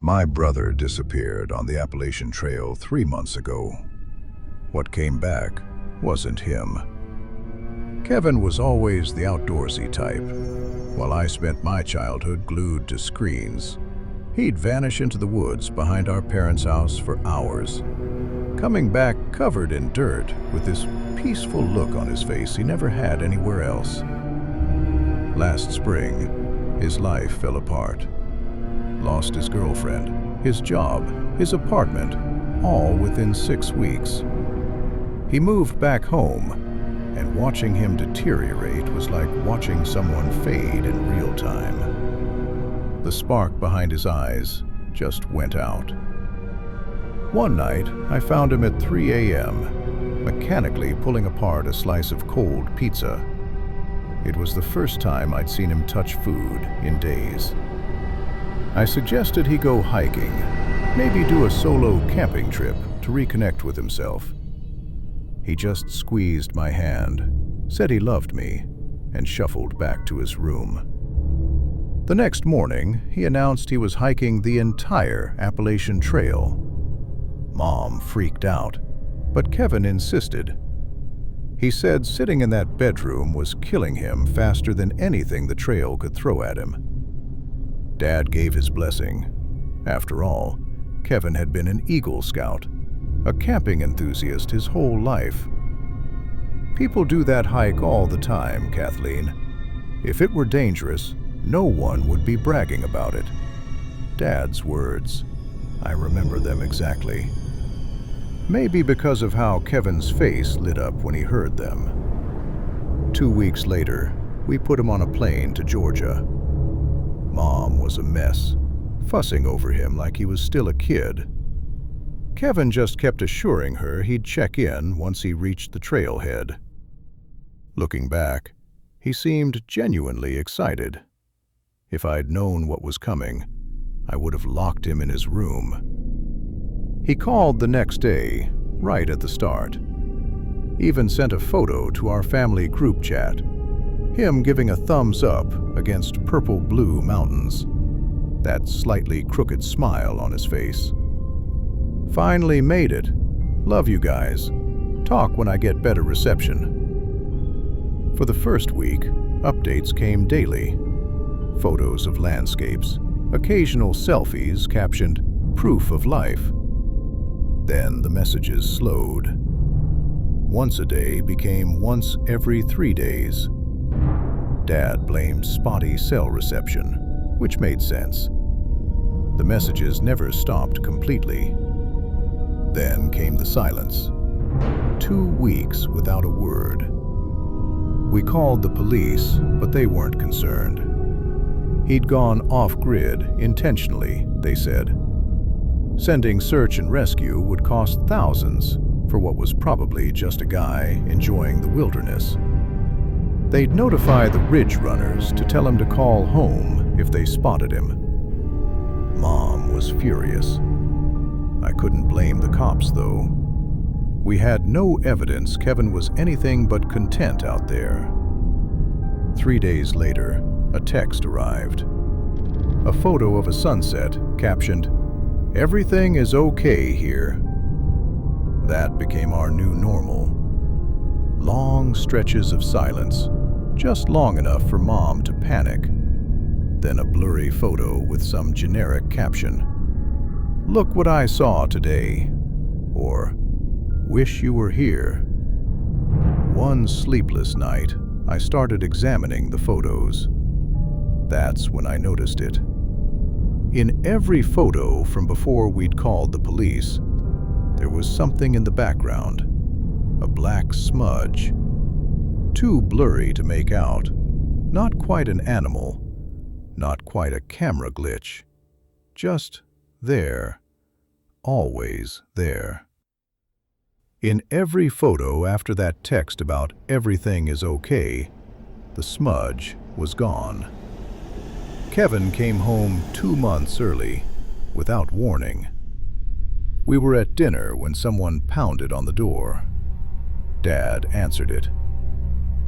My brother disappeared on the Appalachian Trail 3 months ago. What came back wasn't him. Kevin was always the outdoorsy type. While I spent my childhood glued to screens, he'd vanish into the woods behind our parents' house for hours, coming back covered in dirt with this peaceful look on his face he never had anywhere else. Last spring, his life fell apart. Lost his girlfriend, his job, his apartment, all within 6 weeks. He moved back home, and watching him deteriorate was like watching someone fade in real time. The spark behind his eyes just went out. One night, I found him at 3 a.m., mechanically pulling apart a slice of cold pizza. It was the first time I'd seen him touch food in days. I suggested he go hiking, maybe do a solo camping trip to reconnect with himself. He just squeezed my hand, said he loved me, and shuffled back to his room. The next morning, he announced he was hiking the entire Appalachian Trail. Mom freaked out, but Kevin insisted. He said sitting in that bedroom was killing him faster than anything the trail could throw at him. Dad gave his blessing. After all, Kevin had been an Eagle Scout, a camping enthusiast his whole life. People do that hike all the time, Kathleen. If it were dangerous, no one would be bragging about it. Dad's words. I remember them exactly. Maybe because of how Kevin's face lit up when he heard them. 2 weeks later, we put him on a plane to Georgia. Mom was a mess, fussing over him like he was still a kid. Kevin just kept assuring her he'd check in once he reached the trailhead. Looking back, he seemed genuinely excited. If I'd known what was coming, I would have locked him in his room. He called the next day, right at the start. Even sent a photo to our family group chat. Him giving a thumbs up against purple-blue mountains. That slightly crooked smile on his face. Finally made it. Love you guys. Talk when I get better reception. For the first week, updates came daily. Photos of landscapes, occasional selfies captioned "Proof of Life." Then the messages slowed. Once a day became once every 3 days. Dad blamed spotty cell reception, which made sense. The messages never stopped completely. Then came the silence. 2 weeks without a word. We called the police, but they weren't concerned. He'd gone off-grid intentionally, they said. Sending search and rescue would cost thousands for what was probably just a guy enjoying the wilderness. They'd notify the ridge runners to tell him to call home if they spotted him. Mom was furious. I couldn't blame the cops, though. We had no evidence Kevin was anything but content out there. 3 days later, a text arrived. A photo of a sunset captioned, "Everything is okay here." That became our new normal. Long stretches of silence, just long enough for Mom to panic. Then a blurry photo with some generic caption. "Look what I saw today," or "Wish you were here." One sleepless night, I started examining the photos. That's when I noticed it. In every photo from before we'd called the police, there was something in the background. A black smudge. Too blurry to make out. Not quite an animal. Not quite a camera glitch. Just there. Always there. In every photo after that text about "everything is okay," the smudge was gone. Kevin came home 2 months early, without warning. We were at dinner when someone pounded on the door. Dad answered it.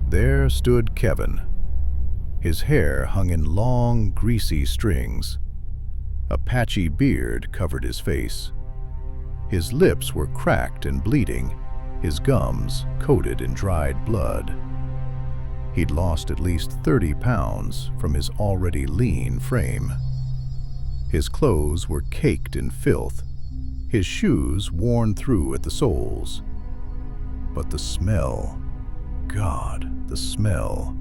There stood Kevin. His hair hung in long, greasy strings. A patchy beard covered his face. His lips were cracked and bleeding, his gums coated in dried blood. He'd lost at least 30 pounds from his already lean frame. His clothes were caked in filth, his shoes worn through at the soles. But the smell, God, the smell,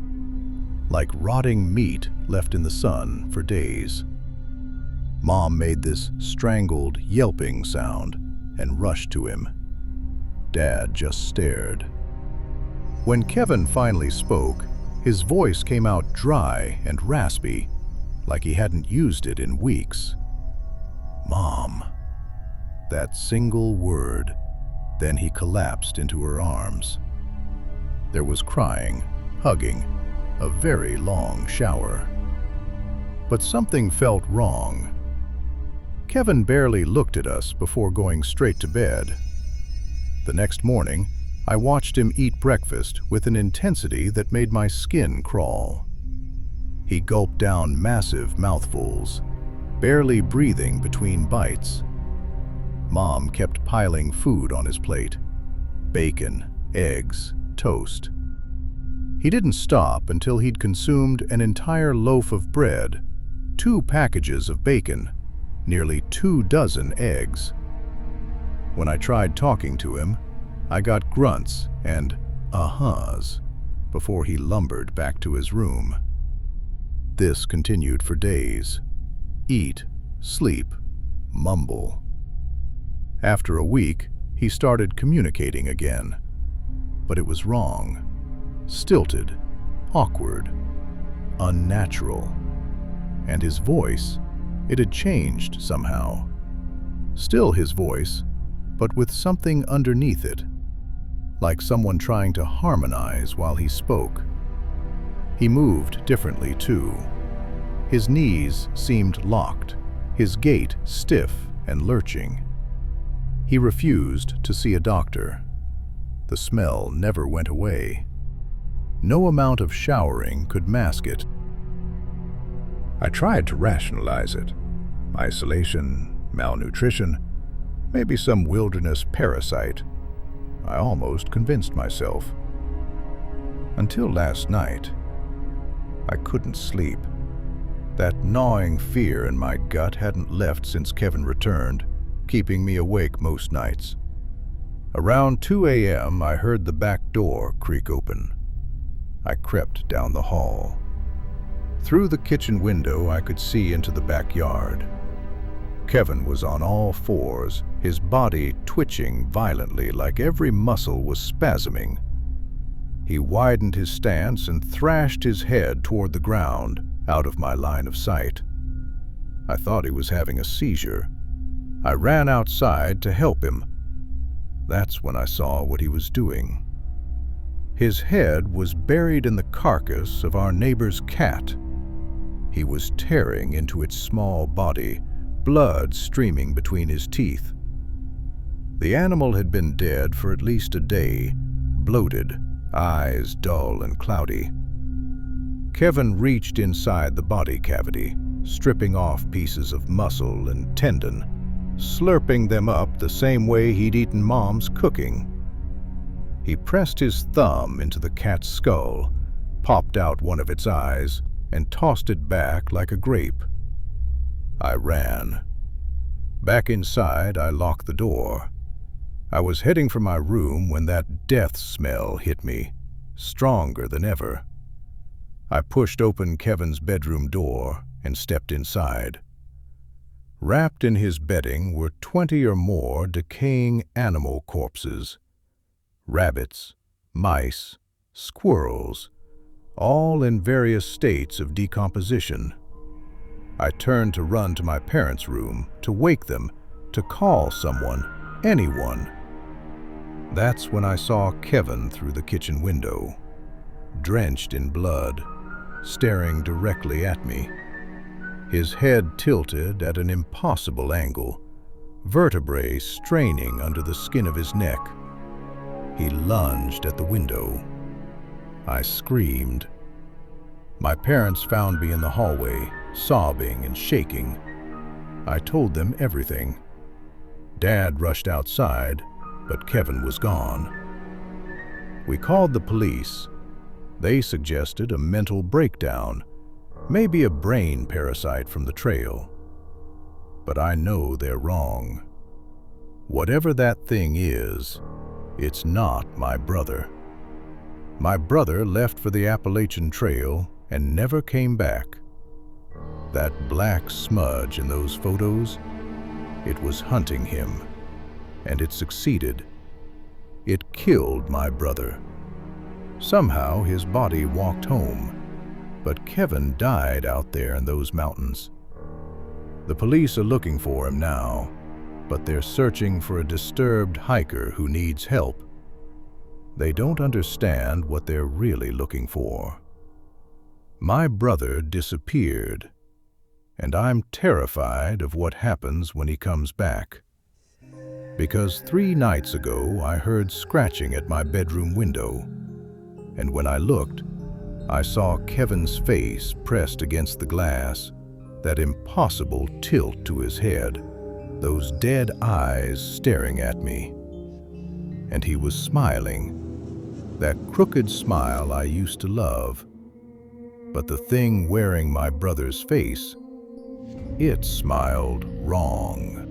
like rotting meat left in the sun for days. Mom made this strangled, yelping sound and rushed to him. Dad just stared. When Kevin finally spoke, his voice came out dry and raspy, like he hadn't used it in weeks. Mom. That single word, then he collapsed into her arms. There was crying, hugging, a very long shower. But something felt wrong. Kevin barely looked at us before going straight to bed. The next morning, I watched him eat breakfast with an intensity that made my skin crawl. He gulped down massive mouthfuls, barely breathing between bites. Mom kept piling food on his plate: bacon, eggs, toast. He didn't stop until he'd consumed an entire loaf of bread, 2 packages of bacon, nearly 2 dozen eggs. When I tried talking to him, I got grunts and ahas before he lumbered back to his room. This continued for days. Eat, sleep, mumble. After a week, he started communicating again. But it was wrong. Stilted, awkward, unnatural. And his voice, it had changed somehow. Still his voice, but with something underneath it, like someone trying to harmonize while he spoke. He moved differently too. His knees seemed locked, his gait stiff and lurching. He refused to see a doctor. The smell never went away. No amount of showering could mask it. I tried to rationalize it. Isolation, malnutrition, maybe some wilderness parasite. I almost convinced myself. Until last night, I couldn't sleep. That gnawing fear in my gut hadn't left since Kevin returned, keeping me awake most nights. Around 2 a.m., I heard the back door creak open. I crept down the hall. Through the kitchen window, I could see into the backyard. Kevin was on all fours, his body twitching violently like every muscle was spasming. He widened his stance and thrashed his head toward the ground, out of my line of sight. I thought he was having a seizure. I ran outside to help him. That's when I saw what he was doing. His head was buried in the carcass of our neighbor's cat. He was tearing into its small body, blood streaming between his teeth. The animal had been dead for at least a day, bloated, eyes dull and cloudy. Kevin reached inside the body cavity, stripping off pieces of muscle and tendon, slurping them up the same way he'd eaten Mom's cooking. He pressed his thumb into the cat's skull, popped out one of its eyes, and tossed it back like a grape. I ran. Back inside, I locked the door. I was heading for my room when that death smell hit me, stronger than ever. I pushed open Kevin's bedroom door and stepped inside. Wrapped in his bedding were 20 or more decaying animal corpses. Rabbits, mice, squirrels, all in various states of decomposition. I turned to run to my parents' room, to wake them, to call someone, anyone. That's when I saw Kevin through the kitchen window, drenched in blood, staring directly at me. His head tilted at an impossible angle, vertebrae straining under the skin of his neck. He lunged at the window. I screamed. My parents found me in the hallway, sobbing and shaking. I told them everything. Dad rushed outside, but Kevin was gone. We called the police. They suggested a mental breakdown, maybe a brain parasite from the trail. But I know they're wrong. Whatever that thing is, it's not my brother. My brother left for the Appalachian Trail and never came back. That black smudge in those photos, it was hunting him, and it succeeded. It killed my brother. Somehow his body walked home, but Kevin died out there in those mountains. The police are looking for him now, but they're searching for a disturbed hiker who needs help. They don't understand what they're really looking for. My brother disappeared, and I'm terrified of what happens when he comes back. Because 3 nights ago I heard scratching at my bedroom window, and when I looked, I saw Kevin's face pressed against the glass, that impossible tilt to his head, those dead eyes staring at me. And he was smiling, that crooked smile I used to love. But the thing wearing my brother's face, it smiled wrong.